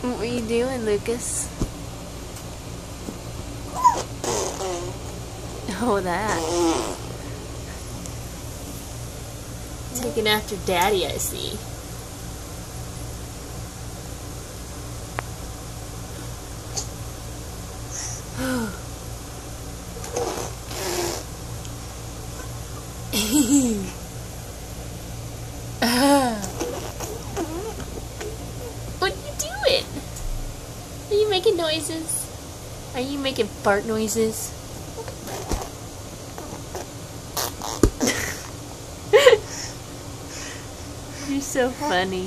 What are you doing, Lucas? Oh, that. Taking after Daddy, I see. What are you doing? Are you making noises? Are you making fart noises? You're so funny.